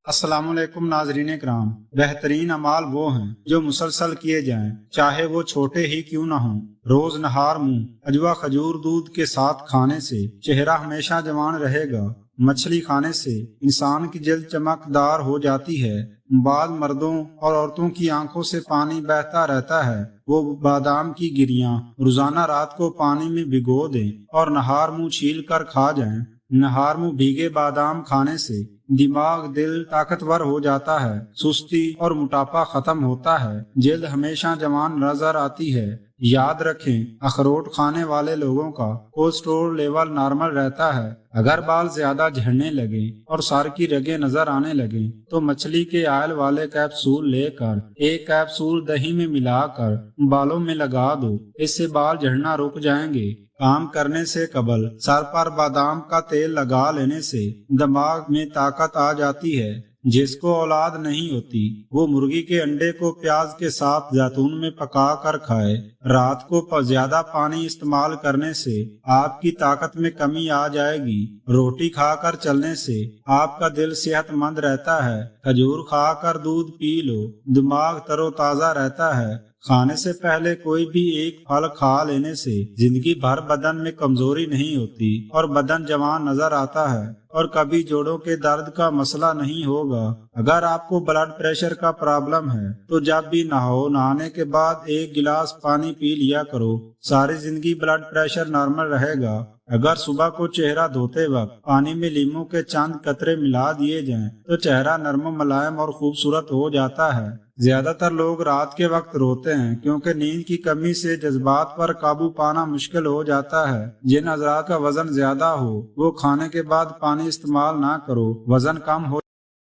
السلام علیکم ناظرین کرام، بہترین اعمال وہ ہیں جو مسلسل کیے جائیں، چاہے وہ چھوٹے ہی کیوں نہ ہوں۔ روز نہار منہ اجوا کھجور دودھ کے ساتھ کھانے سے چہرہ ہمیشہ جوان رہے گا۔ مچھلی کھانے سے انسان کی جلد چمکدار ہو جاتی ہے۔ بعض مردوں اور عورتوں کی آنکھوں سے پانی بہتا رہتا ہے، وہ بادام کی گریاں روزانہ رات کو پانی میں بھگو دیں اور نہار منہ چھیل کر کھا جائیں۔ نہار منہ بھیگے بادام کھانے سے دماغ دل طاقتور ہو جاتا ہے، سستی اور موٹاپا ختم ہوتا ہے، جلد ہمیشہ جوان نظر آتی ہے۔ یاد رکھیں، اخروٹ کھانے والے لوگوں کا کولیسٹرول لیول نارمل رہتا ہے۔ اگر بال زیادہ جھڑنے لگیں اور سر کی رگیں نظر آنے لگیں تو مچھلی کے آئل والے کیپسول لے کر ایک کیپسول دہی میں ملا کر بالوں میں لگا دو، اس سے بال جھڑنا رک جائیں گے۔ کام کرنے سے قبل سر پر بادام کا تیل لگا لینے سے دماغ میں طاقت آ جاتی ہے۔ جس کو اولاد نہیں ہوتی وہ مرغی کے انڈے کو پیاز کے ساتھ زیتون میں پکا کر کھائے۔ رات کو زیادہ پانی استعمال کرنے سے آپ کی طاقت میں کمی آ جائے گی۔ روٹی کھا کر چلنے سے آپ کا دل صحت مند رہتا ہے۔ کھجور کھا کر دودھ پی لو، دماغ تر و تازہ رہتا ہے۔ کھانے سے پہلے کوئی بھی ایک پھل کھا لینے سے زندگی بھر بدن میں کمزوری نہیں ہوتی اور بدن جوان نظر آتا ہے، اور کبھی جوڑوں کے درد کا مسئلہ نہیں ہوگا۔ اگر آپ کو بلڈ پریشر کا پرابلم ہے تو جب بھی نہاؤ، نہانے کے بعد ایک گلاس پانی پی لیا کرو، ساری زندگی بلڈ پریشر نارمل رہے گا۔ اگر صبح کو چہرہ دھوتے وقت پانی میں لیموں کے چند قطرے ملا دیے جائیں تو چہرہ نرم و ملائم اور خوبصورت ہو جاتا ہے۔ زیادہ تر لوگ رات کے وقت روتے ہیں کیونکہ نیند کی کمی سے جذبات پر قابو پانا مشکل ہو جاتا ہے۔ جن حضرات کا وزن زیادہ ہو وہ کھانے کے بعد پانی استعمال نہ کرو، وزن کم ہو